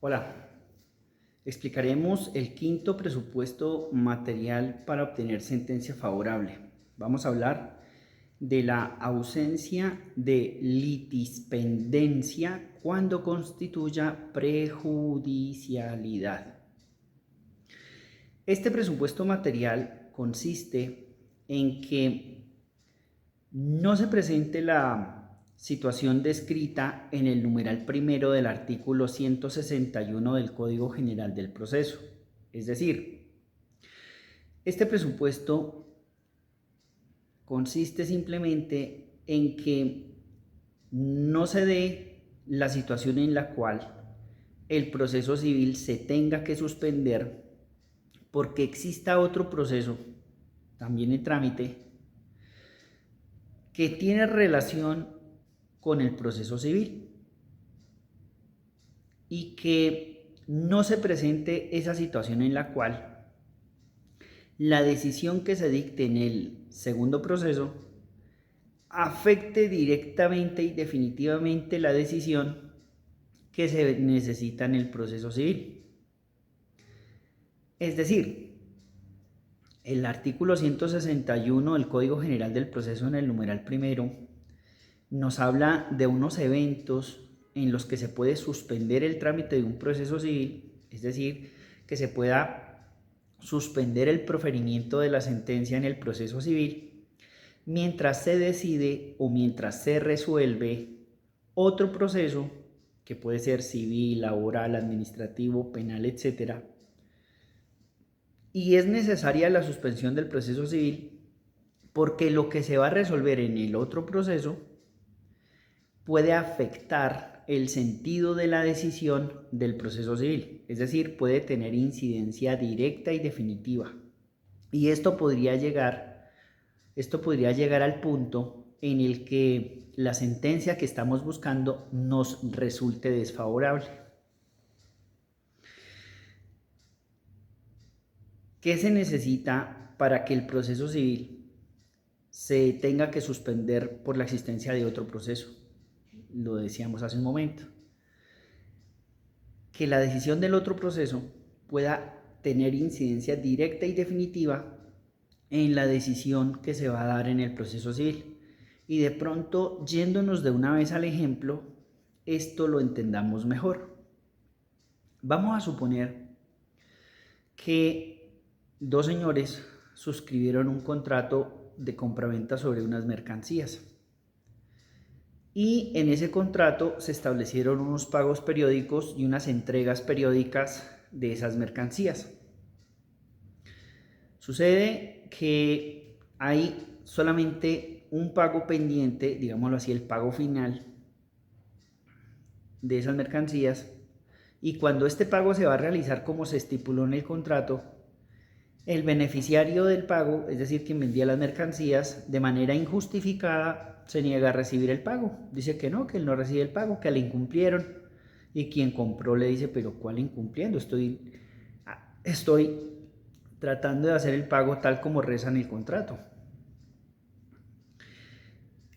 Hola, explicaremos el quinto presupuesto material para obtener sentencia favorable. Vamos a hablar de la ausencia de litispendencia cuando constituya prejudicialidad. Este presupuesto material consiste en que no se presente la situación descrita en el numeral primero del artículo 161 del Código General del Proceso. Es decir, este presupuesto consiste simplemente en que no se dé la situación en la cual el proceso civil se tenga que suspender porque exista otro proceso, también en trámite, que tiene relación con el proceso civil y que no se presente esa situación en la cual la decisión que se dicte en el segundo proceso afecte directamente y definitivamente la decisión que se necesita en el proceso civil. Es decir, el artículo 161 del Código General del Proceso en el numeral primero nos habla de unos eventos en los que se puede suspender el trámite de un proceso civil, es decir, que se pueda suspender el proferimiento de la sentencia en el proceso civil, mientras se decide o mientras se resuelve otro proceso, que puede ser civil, laboral, administrativo, penal, etc. Y es necesaria la suspensión del proceso civil porque lo que se va a resolver en el otro proceso puede afectar el sentido de la decisión del proceso civil, es decir, puede tener incidencia directa y definitiva. Y esto podría llegar al punto en el que la sentencia que estamos buscando nos resulte desfavorable. ¿Qué se necesita para que el proceso civil se tenga que suspender por la existencia de otro proceso? Lo decíamos hace un momento. Que la decisión del otro proceso pueda tener incidencia directa y definitiva en la decisión que se va a dar en el proceso civil. Y de pronto, yéndonos de una vez al ejemplo, esto lo entendamos mejor. Vamos a suponer que dos señores suscribieron un contrato de compraventa sobre unas mercancías. Y en ese contrato se establecieron unos pagos periódicos y unas entregas periódicas de esas mercancías. Sucede que hay solamente un pago pendiente, digámoslo así, el pago final de esas mercancías, y cuando este pago se va a realizar como se estipuló en el contrato, el beneficiario del pago, es decir, quien vendía las mercancías, de manera injustificada se niega a recibir el pago. Dice que no, que él no recibe el pago, que le incumplieron. Y quien compró le dice, pero ¿cuál incumpliendo? Estoy tratando de hacer el pago tal como reza en el contrato.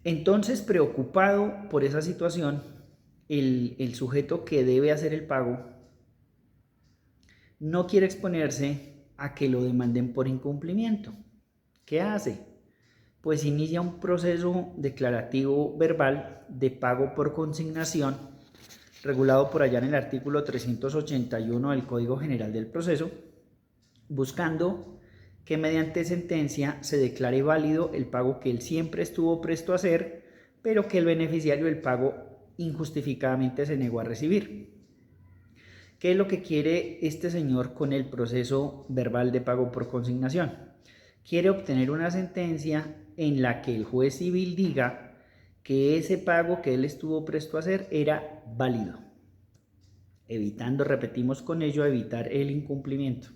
Entonces, preocupado por esa situación, el sujeto que debe hacer el pago no quiere exponerse a que lo demanden por incumplimiento. ¿Qué hace? Pues inicia un proceso declarativo verbal de pago por consignación, regulado por allá en el artículo 381 del Código General del Proceso, buscando que mediante sentencia se declare válido el pago que él siempre estuvo presto a hacer, pero que el beneficiario del pago injustificadamente se negó a recibir. ¿Qué es lo que quiere este señor con el proceso verbal de pago por consignación? Quiere obtener una sentencia en la que el juez civil diga que ese pago que él estuvo presto a hacer era válido, evitando, repetimos con ello, evitar el incumplimiento.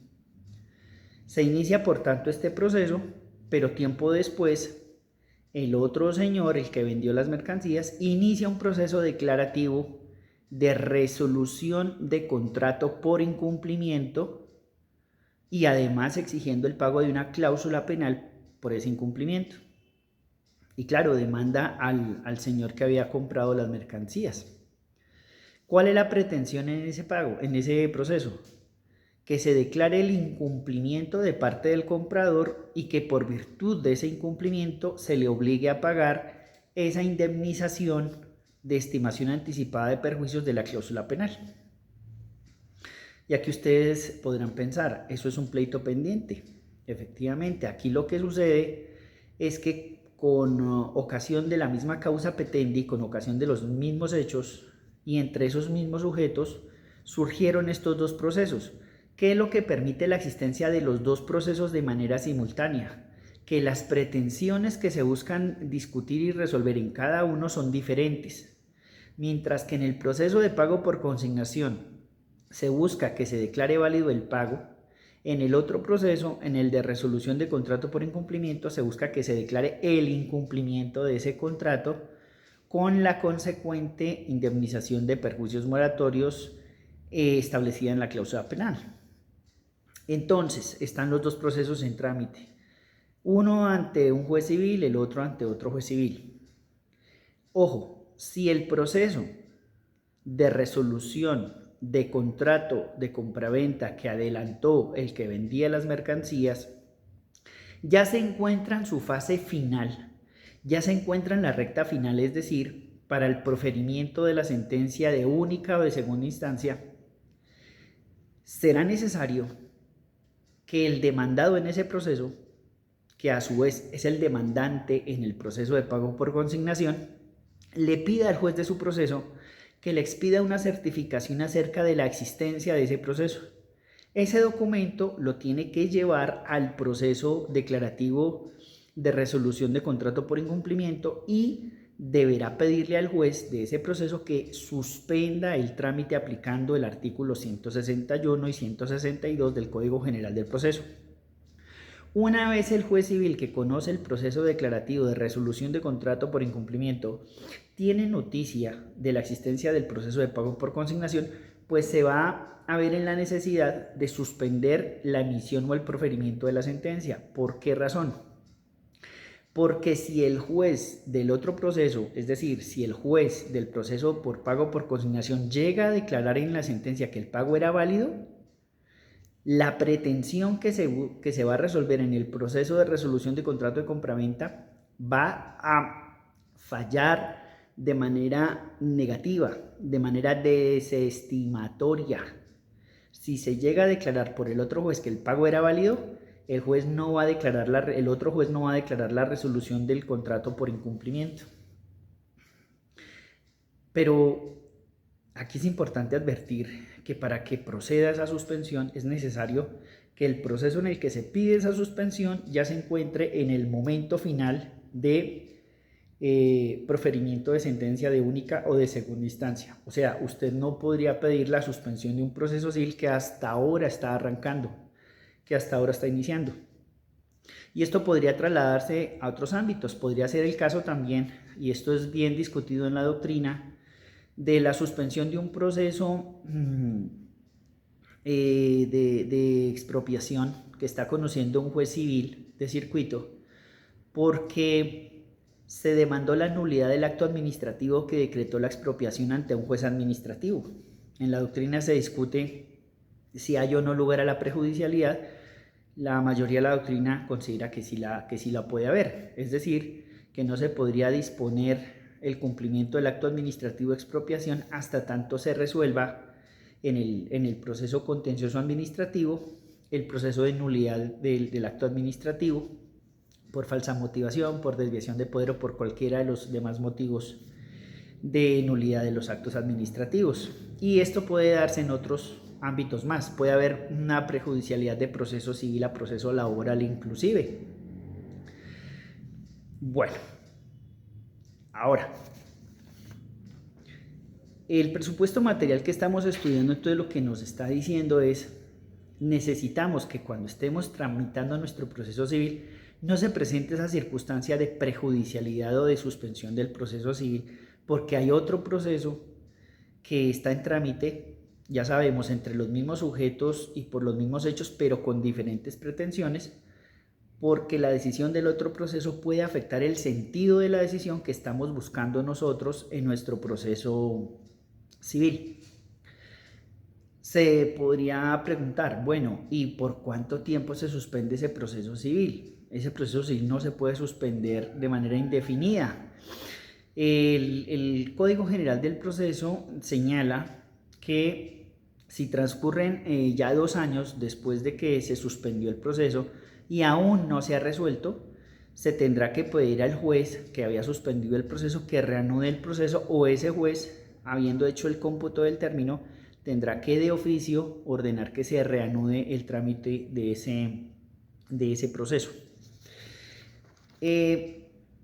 Se inicia por tanto este proceso, pero tiempo después el otro señor, el que vendió las mercancías, inicia un proceso declarativo de resolución de contrato por incumplimiento y además exigiendo el pago de una cláusula penal por ese incumplimiento. Y claro, demanda al señor que había comprado las mercancías. ¿Cuál es la pretensión en ese pago, en ese proceso? Que se declare el incumplimiento de parte del comprador y que por virtud de ese incumplimiento se le obligue a pagar esa indemnización de estimación anticipada de perjuicios de la cláusula penal. Y aquí ustedes podrán pensar, eso es un pleito pendiente. Efectivamente, aquí lo que sucede es que con ocasión de la misma causa petendi, con ocasión de los mismos hechos y entre esos mismos sujetos, surgieron estos dos procesos. ¿Qué es lo que permite la existencia de los dos procesos de manera simultánea? Que las pretensiones que se buscan discutir y resolver en cada uno son diferentes. Mientras que en el proceso de pago por consignación se busca que se declare válido el pago, en el otro proceso, en el de resolución de contrato por incumplimiento, se busca que se declare el incumplimiento de ese contrato con la consecuente indemnización de perjuicios moratorios establecida en la cláusula penal. Entonces, están los dos procesos en trámite, uno ante un juez civil, el otro ante otro juez civil. Ojo, si el proceso de resolución de contrato de compraventa que adelantó el que vendía las mercancías ya se encuentra en su fase final, ya se encuentra en la recta final, es decir, para el proferimiento de la sentencia de única o de segunda instancia, será necesario que el demandado en ese proceso, que a su vez es el demandante en el proceso de pago por consignación, le pida al juez de su proceso que le expida una certificación acerca de la existencia de ese proceso. Ese documento lo tiene que llevar al proceso declarativo de resolución de contrato por incumplimiento y deberá pedirle al juez de ese proceso que suspenda el trámite aplicando el artículo 161 y 162 del Código General del Proceso. Una vez el juez civil que conoce el proceso declarativo de resolución de contrato por incumplimiento tiene noticia de la existencia del proceso de pago por consignación, pues se va a ver en la necesidad de suspender la emisión o el proferimiento de la sentencia. ¿Por qué razón? Porque si el juez del otro proceso, es decir, si el juez del proceso por pago por consignación llega a declarar en la sentencia que el pago era válido, la pretensión que se va a resolver en el proceso de resolución de contrato de compraventa va a fallar de manera negativa, de manera desestimatoria. Si se llega a declarar por el otro juez que el pago era válido, el otro juez no va a declarar la resolución del contrato por incumplimiento. Pero aquí es importante advertir que para que proceda esa suspensión es necesario que el proceso en el que se pide esa suspensión ya se encuentre en el momento final de proferimiento de sentencia de única o de segunda instancia. O sea, usted no podría pedir la suspensión de un proceso civil que hasta ahora está arrancando, que hasta ahora está iniciando. Y esto podría trasladarse a otros ámbitos. Podría ser el caso también, y esto es bien discutido en la doctrina, de la suspensión de un proceso de expropiación que está conociendo un juez civil de circuito porque se demandó la nulidad del acto administrativo que decretó la expropiación ante un juez administrativo. En la doctrina se discute si hay o no lugar a la prejudicialidad. La mayoría de la doctrina considera que sí la puede haber, es decir, que no se podría disponer el cumplimiento del acto administrativo de expropiación hasta tanto se resuelva en el proceso contencioso administrativo el proceso de nulidad del acto administrativo por falsa motivación, por desviación de poder o por cualquiera de los demás motivos de nulidad de los actos administrativos. Y esto puede darse en otros ámbitos más. Puede haber una prejudicialidad de proceso civil a proceso laboral inclusive. Bueno, ahora, el presupuesto material que estamos estudiando, entonces lo que nos está diciendo es, necesitamos que cuando estemos tramitando nuestro proceso civil no se presente esa circunstancia de prejudicialidad o de suspensión del proceso civil, porque hay otro proceso que está en trámite, ya sabemos, entre los mismos sujetos y por los mismos hechos, pero con diferentes pretensiones, porque la decisión del otro proceso puede afectar el sentido de la decisión que estamos buscando nosotros en nuestro proceso civil. Se podría preguntar, bueno, ¿y por cuánto tiempo se suspende ese proceso civil? Ese proceso civil no se puede suspender de manera indefinida. El Código General del Proceso señala que si transcurren ya 2 años después de que se suspendió el proceso y aún no se ha resuelto, se tendrá que pedir al juez que había suspendido el proceso que reanude el proceso, o ese juez, habiendo hecho el cómputo del término, tendrá que de oficio ordenar que se reanude el trámite de ese proceso.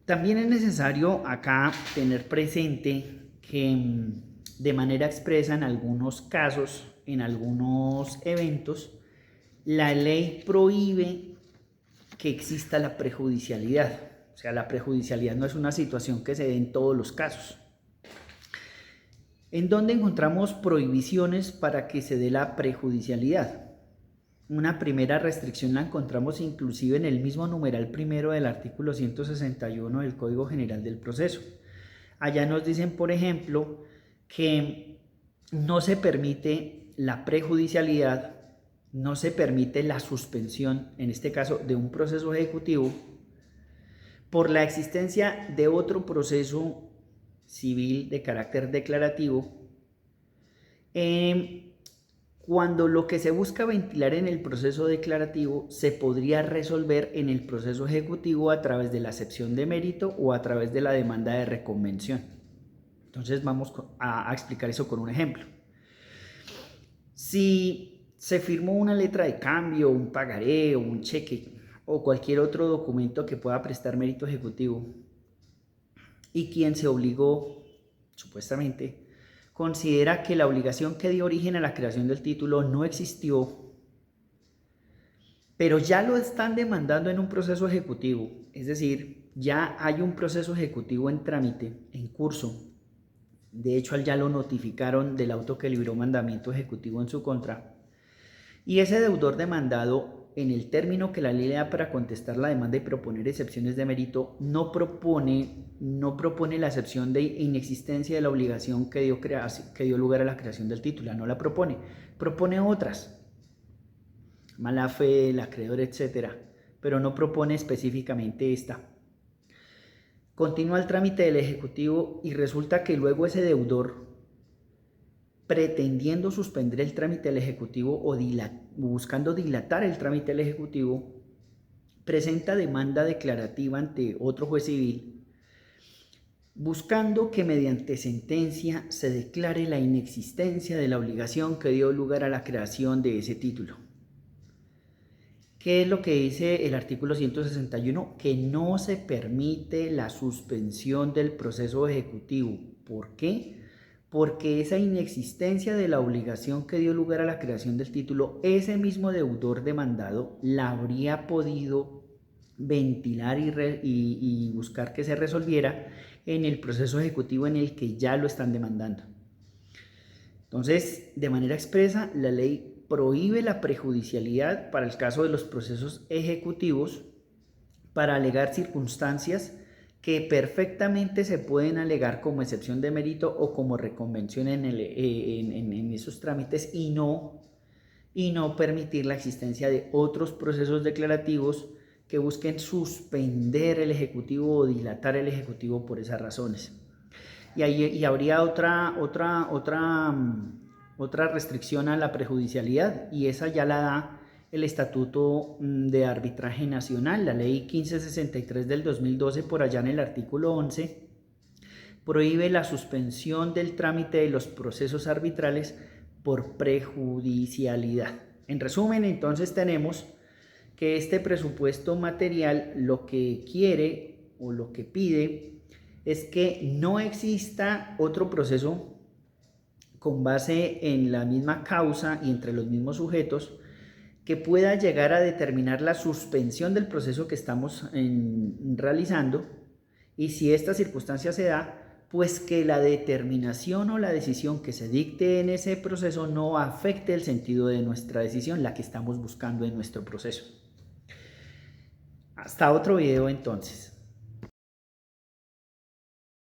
También es necesario acá tener presente que de manera expresa en algunos casos, en algunos eventos, la ley prohíbe que exista la prejudicialidad. O sea, la prejudicialidad no es una situación que se dé en todos los casos. ¿En dónde encontramos prohibiciones para que se dé la prejudicialidad? Una primera restricción la encontramos inclusive en el mismo numeral primero del artículo 161 del Código General del Proceso. Allá nos dicen, por ejemplo, que no se permite la prejudicialidad, no se permite la suspensión, en este caso, de un proceso ejecutivo por la existencia de otro proceso civil de carácter declarativo, cuando lo que se busca ventilar en el proceso declarativo se podría resolver en el proceso ejecutivo a través de la acepción de mérito o a través de la demanda de reconvención. Entonces vamos a explicar eso con un ejemplo. Si se firmó una letra de cambio, un pagaré o un cheque o cualquier otro documento que pueda prestar mérito ejecutivo, y quien se obligó, supuestamente, considera que la obligación que dio origen a la creación del título no existió, pero ya lo están demandando en un proceso ejecutivo, es decir, ya hay un proceso ejecutivo en trámite, en curso. De hecho, ya lo notificaron del auto que libró mandamiento ejecutivo en su contra. Y ese deudor demandado, en el término que la ley le da para contestar la demanda y proponer excepciones de mérito, no propone la excepción de inexistencia de la obligación que dio lugar a la creación del título, no la propone otras, mala fe, el acreedor, etc., pero no propone específicamente esta. Continúa el trámite del ejecutivo y resulta que luego ese deudor, pretendiendo suspender el trámite del ejecutivo o buscando dilatar el trámite del ejecutivo, presenta demanda declarativa ante otro juez civil, buscando que mediante sentencia se declare la inexistencia de la obligación que dio lugar a la creación de ese título. ¿Qué es lo que dice el artículo 161? Que no se permite la suspensión del proceso ejecutivo. ¿Por qué? Porque esa inexistencia de la obligación que dio lugar a la creación del título, ese mismo deudor demandado la habría podido ventilar y buscar que se resolviera en el proceso ejecutivo en el que ya lo están demandando. Entonces, de manera expresa, la ley prohíbe la prejudicialidad para el caso de los procesos ejecutivos para alegar circunstancias que perfectamente se pueden alegar como excepción de mérito o como reconvención en esos trámites y no permitir la existencia de otros procesos declarativos que busquen suspender el ejecutivo o dilatar el ejecutivo por esas razones. Y habría otra restricción a la prejudicialidad, y esa ya la da el Estatuto de Arbitraje Nacional, la Ley 1563 del 2012, por allá en el artículo 11, prohíbe la suspensión del trámite de los procesos arbitrales por prejudicialidad. En resumen, entonces tenemos que este presupuesto material lo que quiere o lo que pide es que no exista otro proceso con base en la misma causa y entre los mismos sujetos que pueda llegar a determinar la suspensión del proceso que estamos realizando, y si esta circunstancia se da, pues que la determinación o la decisión que se dicte en ese proceso no afecte el sentido de nuestra decisión, la que estamos buscando en nuestro proceso. Hasta otro video entonces.